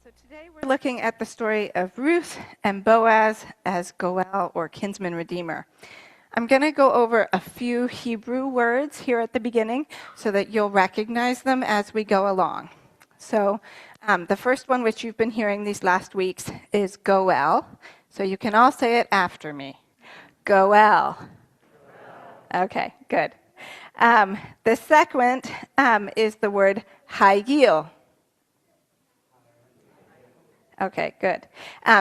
So today we're looking at the story of Ruth and Boaz as Goel, or kinsman redeemer. I'm going to go over a few Hebrew words here at the beginning so that you'll recognize them as we go along. So the first one, which you've been hearing these last weeks, is Goel. So you can all say it after me. Goel. Okay, good. The second is the word Hayil. Okay, good.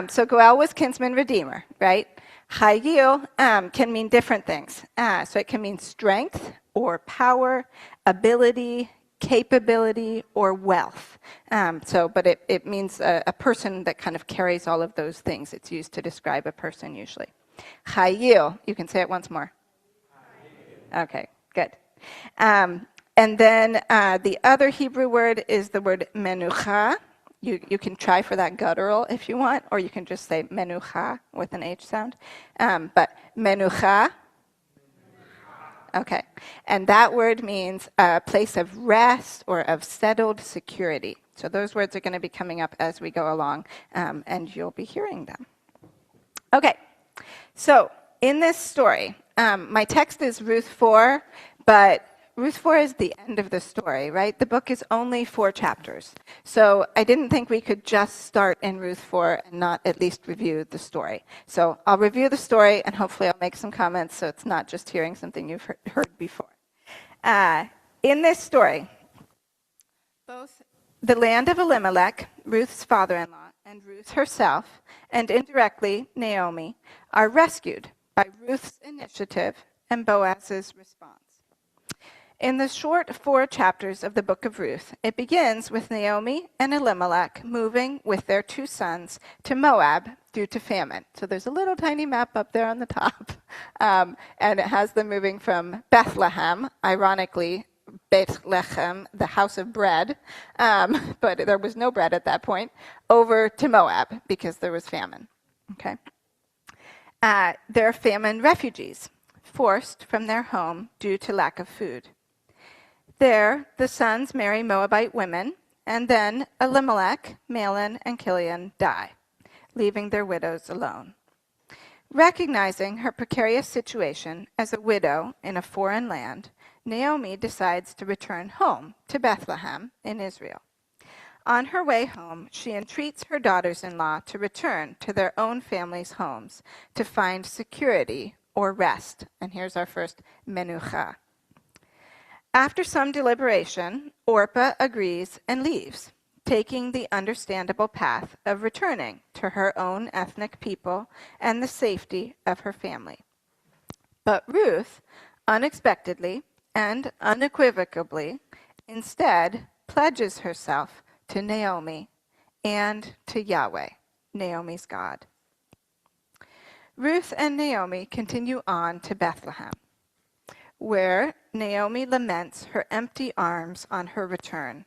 So Goel was kinsman redeemer, right? Hayil can mean different things. So it can mean strength or power, ability, capability, or wealth. But it means a person that kind of carries all of those things. It's used to describe a person usually. Hayil, you can say it once more. Hayil. Okay, good. And then the other Hebrew word is the word menucha. You can try for that guttural if you want, or you can just say menucha with an H sound. But menucha. Okay. And that word means a place of rest or of settled security. So those words are going to be coming up as we go along, and you'll be hearing them. Okay. So in this story, my text is Ruth 4, but Ruth 4 is the end of the story, right? The book is only 4 chapters. So I didn't think we could just start in Ruth 4 and not at least review the story. So I'll review the story, and hopefully I'll make some comments so it's not just hearing something you've heard before. In this story, both the land of Elimelech, Ruth's father-in-law, and Ruth herself, and indirectly Naomi, are rescued by Ruth's initiative and Boaz's response. In the short 4 chapters of the book of Ruth, it begins with Naomi and Elimelech moving with their 2 sons to Moab due to famine. So there's a little tiny map up there on the top, and it has them moving from Bethlehem, ironically, Bethlehem, the house of bread, but there was no bread at that point, over to Moab because there was famine. Okay, they're famine refugees, forced from their home due to lack of food. There, the sons marry Moabite women, and then Elimelech, Mahlon, and Chilion die, leaving their widows alone. Recognizing her precarious situation as a widow in a foreign land, Naomi decides to return home to Bethlehem in Israel. On her way home, she entreats her daughters-in-law to return to their own families' homes to find security or rest. And here's our first menucha. After some deliberation, Orpah agrees and leaves, taking the understandable path of returning to her own ethnic people and the safety of her family. But Ruth, unexpectedly and unequivocally, instead pledges herself to Naomi and to Yahweh, Naomi's God. Ruth and Naomi continue on to Bethlehem, where Naomi laments her empty arms on her return.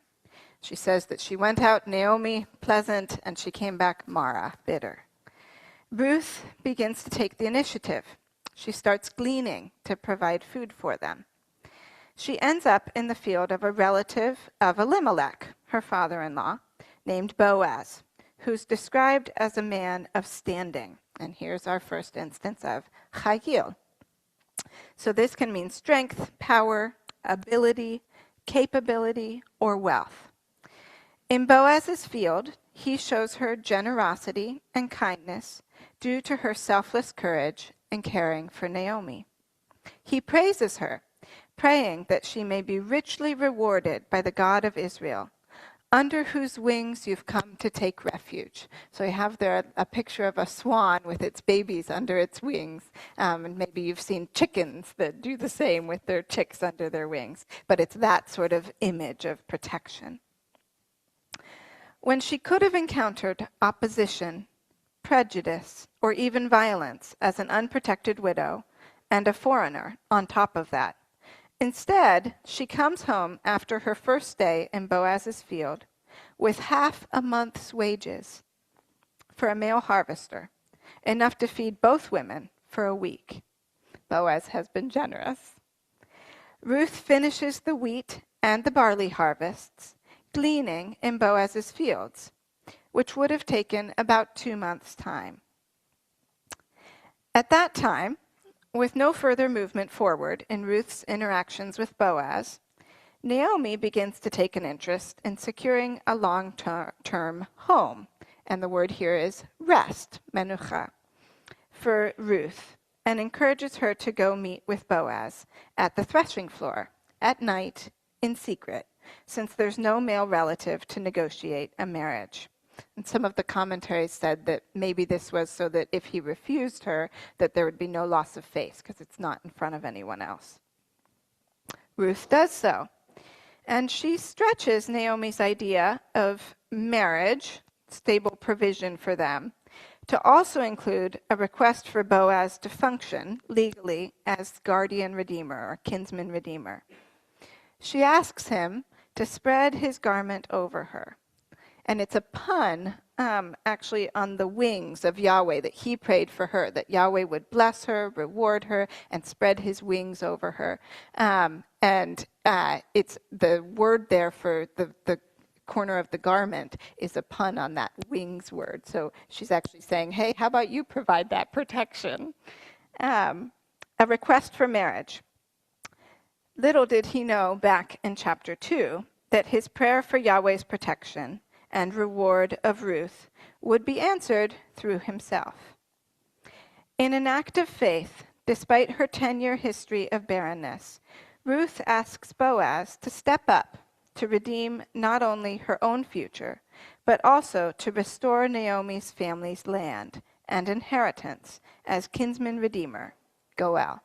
She says that she went out, Naomi, pleasant, and she came back, Mara, bitter. Ruth begins to take the initiative. She starts gleaning to provide food for them. She ends up in the field of a relative of Elimelech, her father-in-law, named Boaz, who's described as a man of standing. And here's our first instance of Hayil. So this can mean strength, power, ability, capability, or wealth. In Boaz's field, he shows her generosity and kindness due to her selfless courage in caring for Naomi. He praises her, praying that she may be richly rewarded by the God of Israel, under whose wings you've come to take refuge. So you have there a picture of a swan with its babies under its wings. And maybe you've seen chickens that do the same with their chicks under their wings. But it's that sort of image of protection. When she could have encountered opposition, prejudice, or even violence as an unprotected widow, and a foreigner on top of that, instead, she comes home after her first day in Boaz's field with half a month's wages for a male harvester, enough to feed both women for a week. Boaz has been generous. Ruth finishes the wheat and the barley harvests, gleaning in Boaz's fields, which would have taken about 2 months' time. At that time, with no further movement forward in Ruth's interactions with Boaz, Naomi begins to take an interest in securing a long-term home, and the word here is rest, menucha, for Ruth, and encourages her to go meet with Boaz at the threshing floor at night in secret, since there's no male relative to negotiate a marriage. And some of the commentaries said that maybe this was so that if he refused her, that there would be no loss of face, because it's not in front of anyone else. Ruth does so, and she stretches Naomi's idea of marriage, stable provision for them, to also include a request for Boaz to function legally as guardian redeemer or kinsman redeemer. She asks him to spread his garment over her. And it's a pun, actually, on the wings of Yahweh, that he prayed for her, that Yahweh would bless her, reward her, and spread his wings over her. It's the word there for the corner of the garment is a pun on that wings word. So she's actually saying, hey, how about you provide that protection? A request for marriage. Little did he know back in chapter 2 that his prayer for Yahweh's protection and reward of Ruth would be answered through himself. In an act of faith, despite her 10-year history of barrenness, Ruth asks Boaz to step up to redeem not only her own future, but also to restore Naomi's family's land and inheritance as kinsman redeemer, Goel.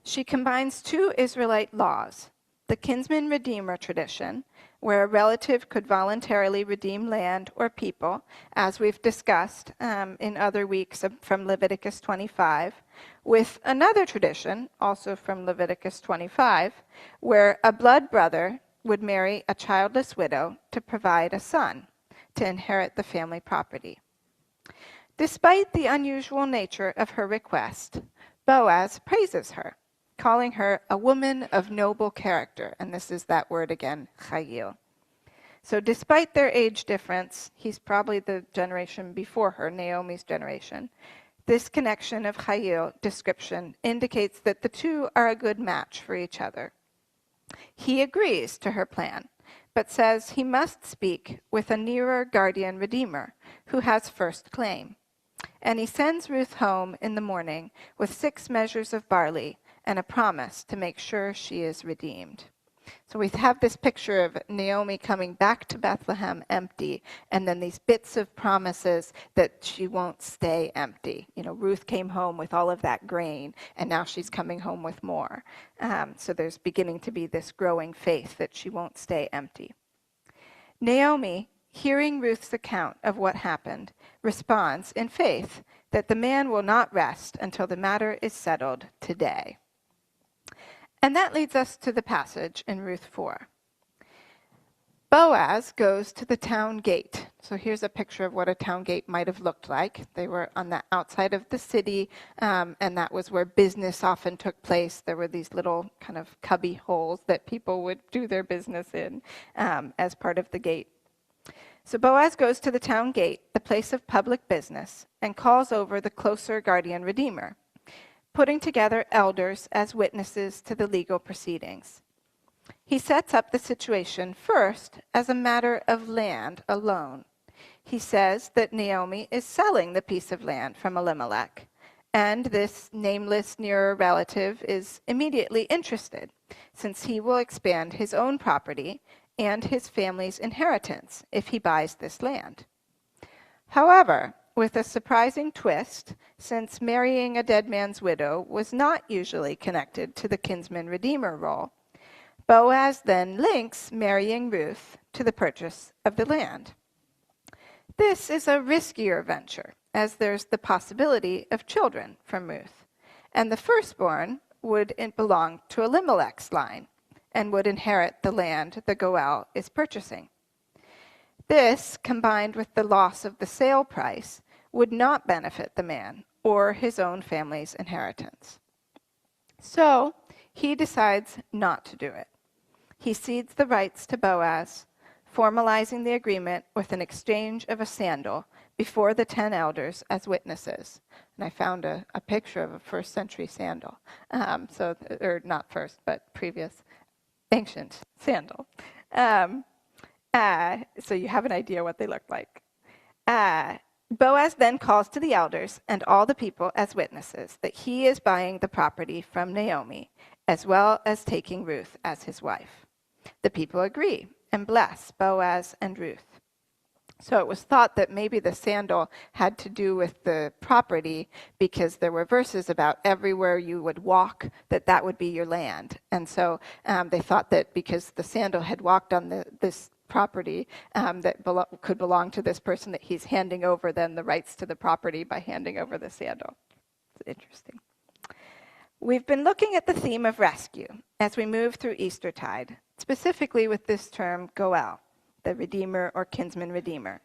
She combines 2 Israelite laws, the kinsman redeemer tradition, where a relative could voluntarily redeem land or people, as we've discussed in other weeks from Leviticus 25, with another tradition, also from Leviticus 25, where a blood brother would marry a childless widow to provide a son to inherit the family property. Despite the unusual nature of her request, Boaz praises her, calling her a woman of noble character, and this is that word again, chayil. So despite their age difference, he's probably the generation before her, Naomi's generation. This connection of chayil description indicates that the two are a good match for each other. He agrees to her plan, but says he must speak with a nearer guardian redeemer who has first claim. And he sends Ruth home in the morning with 6 measures of barley and a promise to make sure she is redeemed. So we have this picture of Naomi coming back to Bethlehem empty, and then these bits of promises that she won't stay empty. You know, Ruth came home with all of that grain, and now she's coming home with more. So there's beginning to be this growing faith that she won't stay empty. Naomi, hearing Ruth's account of what happened, responds in faith that the man will not rest until the matter is settled today. And that leads us to the passage in Ruth 4. Boaz goes to the town gate. So here's a picture of what a town gate might have looked like. They were on the outside of the city, and that was where business often took place. There were these little kind of cubby holes that people would do their business in as part of the gate. So Boaz goes to the town gate, the place of public business, and calls over the closer guardian redeemer, putting together elders as witnesses to the legal proceedings. He sets up the situation first as a matter of land alone. He says that Naomi is selling the piece of land from Elimelech, and this nameless nearer relative is immediately interested, since he will expand his own property and his family's inheritance if he buys this land. However, with a surprising twist, since marrying a dead man's widow was not usually connected to the kinsman redeemer role, Boaz then links marrying Ruth to the purchase of the land. This is a riskier venture, as there's the possibility of children from Ruth, and the firstborn would belong to Elimelech's line and would inherit the land the Goel is purchasing. This, combined with the loss of the sale price, would not benefit the man or his own family's inheritance. So he decides not to do it. He cedes the rights to Boaz, formalizing the agreement with an exchange of a sandal before the 10 elders as witnesses. And I found a picture of a first century sandal. Or not first, but previous ancient sandal. So you have an idea what they look like. Boaz then calls to the elders and all the people as witnesses that he is buying the property from Naomi, as well as taking Ruth as his wife. The people agree and bless Boaz and Ruth. So it was thought that maybe the sandal had to do with the property because there were verses about everywhere you would walk, that would be your land. And so they thought that because the sandal had walked on this property that could belong to this person, that he's handing over then the rights to the property by handing over the sandal. It's interesting. We've been looking at the theme of rescue as we move through Eastertide, specifically with this term Goel, the Redeemer or Kinsman Redeemer.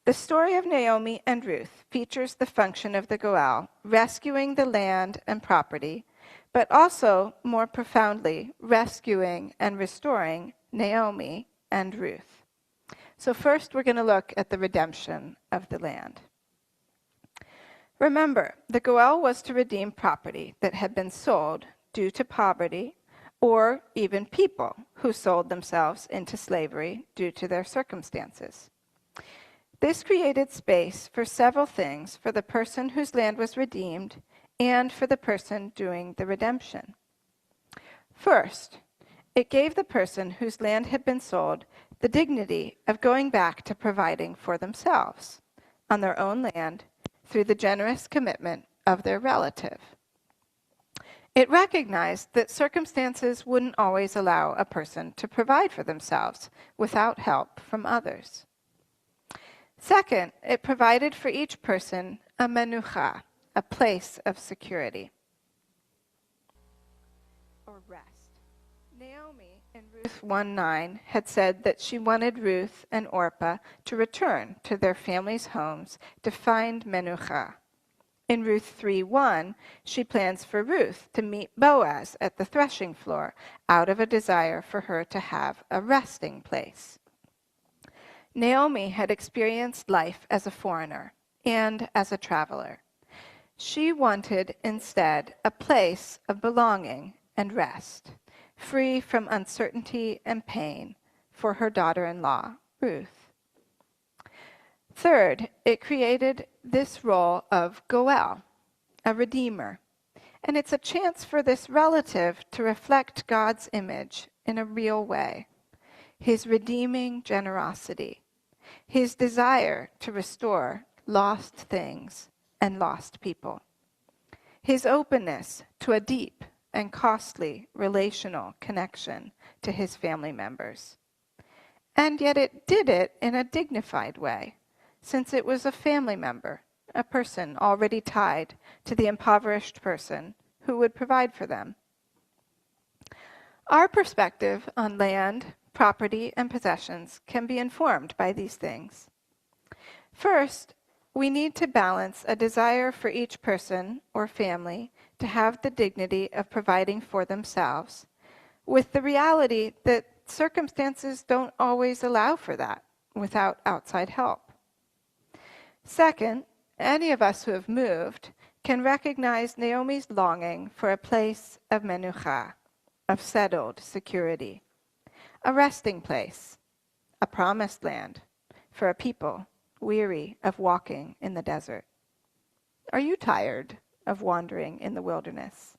The story of Naomi and Ruth features the function of the Goel, rescuing the land and property, but also, more profoundly, rescuing and restoring Naomi and Ruth. So first we're going to look at the redemption of the land. Remember, the Goel was to redeem property that had been sold due to poverty, or even people who sold themselves into slavery due to their circumstances. This created space for several things for the person whose land was redeemed and for the person doing the redemption. First, it gave the person whose land had been sold the dignity of going back to providing for themselves on their own land through the generous commitment of their relative. It recognized that circumstances wouldn't always allow a person to provide for themselves without help from others. Second, it provided for each person a menucha, a place of security or rest. Naomi in Ruth 1:9 had said that she wanted Ruth and Orpah to return to their families' homes to find menucha. In Ruth 3:1, she plans for Ruth to meet Boaz at the threshing floor out of a desire for her to have a resting place. Naomi had experienced life as a foreigner and as a traveler. She wanted instead a place of belonging and rest, free from uncertainty and pain for her daughter-in-law, Ruth. Third, it created this role of Goel, a redeemer, and it's a chance for this relative to reflect God's image in a real way, his redeeming generosity, his desire to restore lost things and lost people, his openness to a deep and costly relational connection to his family members. And yet it did it in a dignified way, since it was a family member, a person already tied to the impoverished person who would provide for them. Our perspective on land, property, and possessions can be informed by these things. First, we need to balance a desire for each person or family to have the dignity of providing for themselves with the reality that circumstances don't always allow for that without outside help. Second, any of us who have moved can recognize Naomi's longing for a place of menucha, of settled security, a resting place, a promised land for a people weary of walking in the desert. Are you tired of wandering in the wilderness?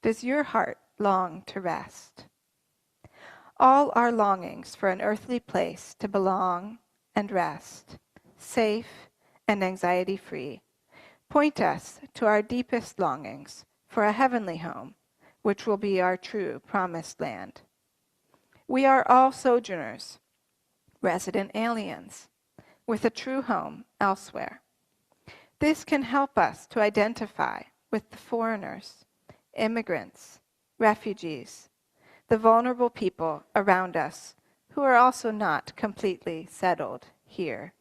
Does your heart long to rest? All our longings for an earthly place to belong and rest, safe and anxiety-free, point us to our deepest longings for a heavenly home, which will be our true promised land. We are all sojourners, resident aliens, with a true home elsewhere. This can help us to identify with the foreigners, immigrants, refugees, the vulnerable people around us who are also not completely settled here.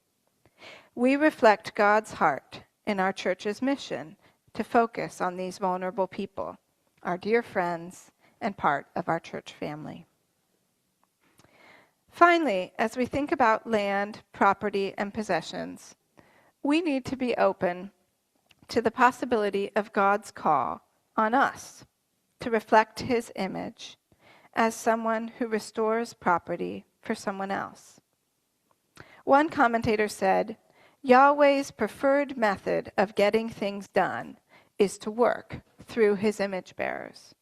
We reflect God's heart in our church's mission to focus on these vulnerable people, our dear friends, and part of our church family. Finally, as we think about land, property, and possessions, we need to be open to the possibility of God's call on us to reflect his image as someone who restores property for someone else. One commentator said, Yahweh's preferred method of getting things done is to work through his image bearers.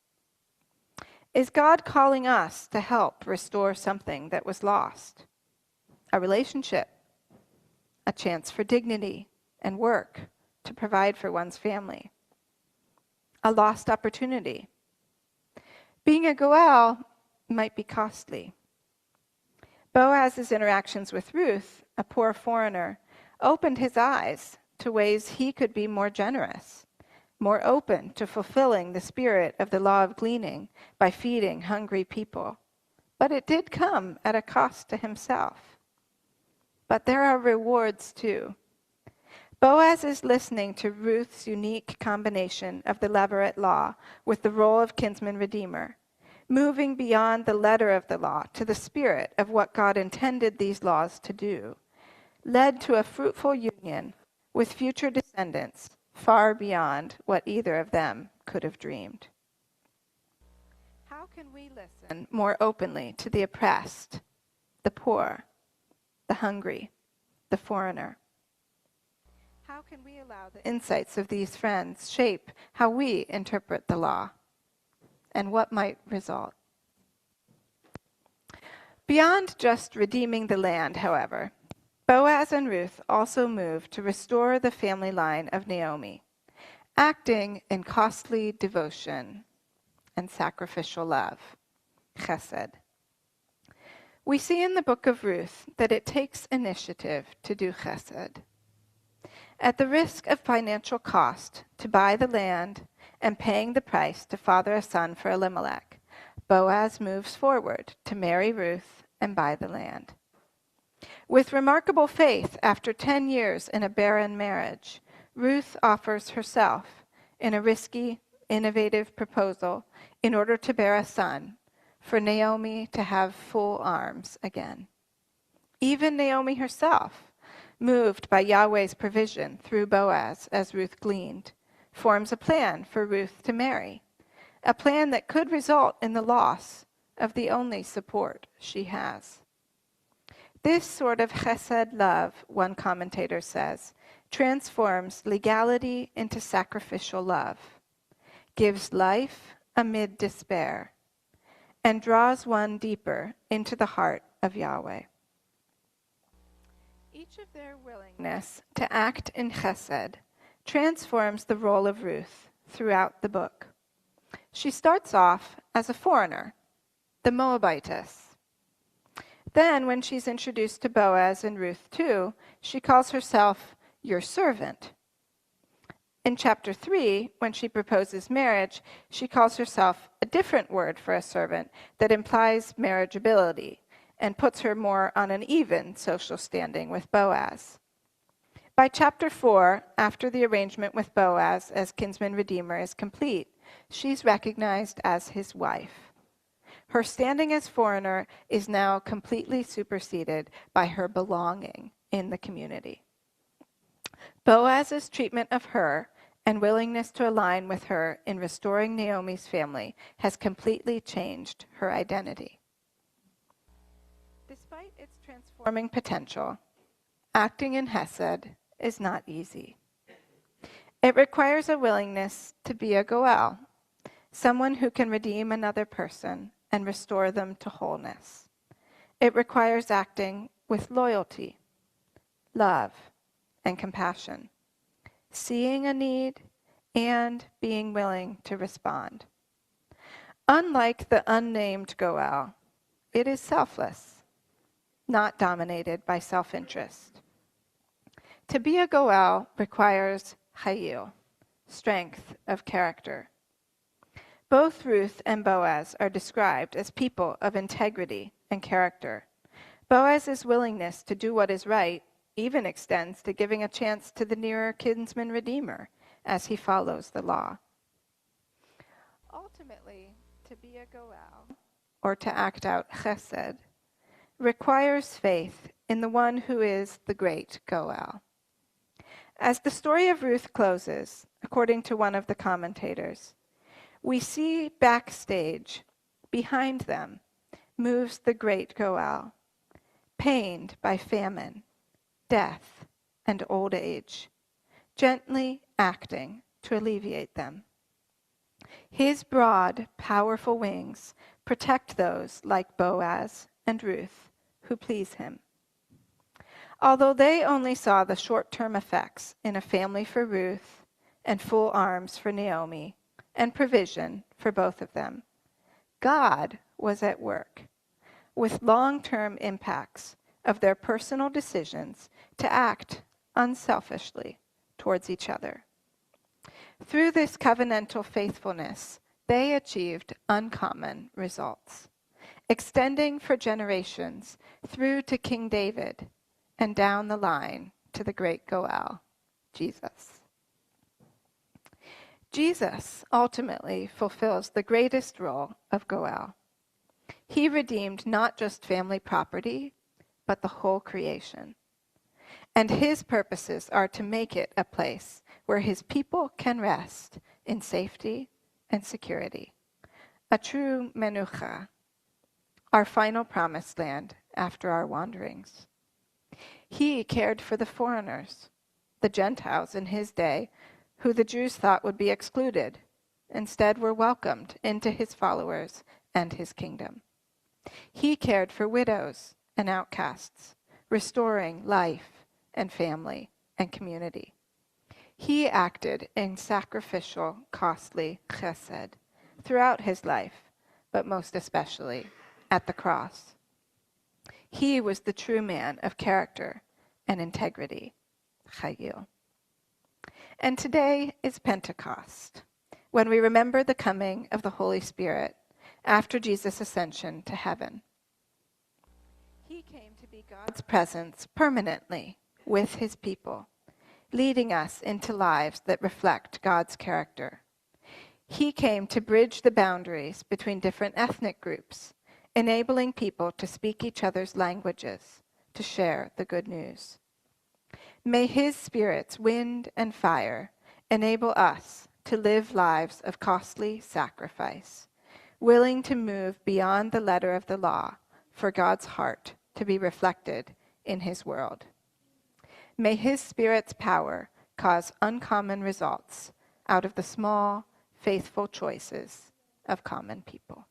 Is God calling us to help restore something that was lost? A relationship, a chance for dignity and work to provide for one's family, a lost opportunity. Being a Goel might be costly. Boaz's interactions with Ruth, a poor foreigner, opened his eyes to ways he could be more generous, more open to fulfilling the spirit of the law of gleaning by feeding hungry people. But it did come at a cost to himself. But there are rewards too. Boaz is listening to Ruth's unique combination of the Levirate law with the role of kinsman redeemer, moving beyond the letter of the law to the spirit of what God intended these laws to do, led to a fruitful union with future descendants far beyond what either of them could have dreamed. How can we listen more openly to the oppressed, the poor, the hungry, the foreigner? How can we allow the insights of these friends shape how we interpret the law and what might result? Beyond just redeeming the land, however, Boaz and Ruth also moved to restore the family line of Naomi, acting in costly devotion and sacrificial love, chesed. We see in the book of Ruth that it takes initiative to do chesed. At the risk of financial cost to buy the land and paying the price to father a son for Elimelech, Boaz moves forward to marry Ruth and buy the land. With remarkable faith, after 10 years in a barren marriage, Ruth offers herself in a risky, innovative proposal in order to bear a son, for Naomi to have full arms again. Even Naomi herself, moved by Yahweh's provision through Boaz as Ruth gleaned, forms a plan for Ruth to marry, a plan that could result in the loss of the only support she has. This sort of chesed love, one commentator says, transforms legality into sacrificial love, gives life amid despair, and draws one deeper into the heart of Yahweh. Each of their willingness to act in chesed transforms the role of Ruth throughout the book. She starts off as a foreigner, the Moabitess. Then, when she's introduced to Boaz and Ruth too, she calls herself your servant. In chapter 3, when she proposes marriage, she calls herself a different word for a servant that implies marriageability and puts her more on an even social standing with Boaz. By chapter 4, after the arrangement with Boaz as kinsman redeemer is complete, she's recognized as his wife. Her standing as foreigner is now completely superseded by her belonging in the community. Boaz's treatment of her and willingness to align with her in restoring Naomi's family has completely changed her identity. Despite its transforming potential, acting in Hesed is not easy. It requires a willingness to be a Goel, someone who can redeem another person and restore them to wholeness. It requires acting with loyalty, love, and compassion, seeing a need and being willing to respond. Unlike the unnamed Goel, it is selfless, not dominated by self-interest. To be a Goel requires chayil, strength of character. Both Ruth and Boaz are described as people of integrity and character. Boaz's willingness to do what is right even extends to giving a chance to the nearer kinsman redeemer as he follows the law. Ultimately, to be a Goel, or to act out chesed, requires faith in the one who is the great Goel. As the story of Ruth closes, according to one of the commentators, we see backstage, behind them, moves the great Goel, pained by famine, death, and old age, gently acting to alleviate them. His broad, powerful wings protect those like Boaz and Ruth who please him. Although they only saw the short-term effects in a family for Ruth and full arms for Naomi and provision for both of them, God was at work with long-term impacts of their personal decisions to act unselfishly towards each other. Through this covenantal faithfulness, they achieved uncommon results, extending for generations through to King David and down the line to the great Goel, Jesus. Jesus ultimately fulfills the greatest role of Goel. He redeemed not just family property, but the whole creation. And his purposes are to make it a place where his people can rest in safety and security. A true menucha, our final promised land after our wanderings. He cared for the foreigners, the Gentiles in his day, who the Jews thought would be excluded, instead were welcomed into his followers and his kingdom. He cared for widows and outcasts, restoring life and family and community. He acted in sacrificial, costly chesed throughout his life, but most especially at the cross. He was the true man of character and integrity, chayil. And today is Pentecost, when we remember the coming of the Holy Spirit after Jesus' ascension to heaven. He came to be God's presence permanently with his people, leading us into lives that reflect God's character. He came to bridge the boundaries between different ethnic groups, enabling people to speak each other's languages, to share the good news. May his Spirit's wind and fire enable us to live lives of costly sacrifice, willing to move beyond the letter of the law for God's heart to be reflected in his world. May his Spirit's power cause uncommon results out of the small, faithful choices of common people.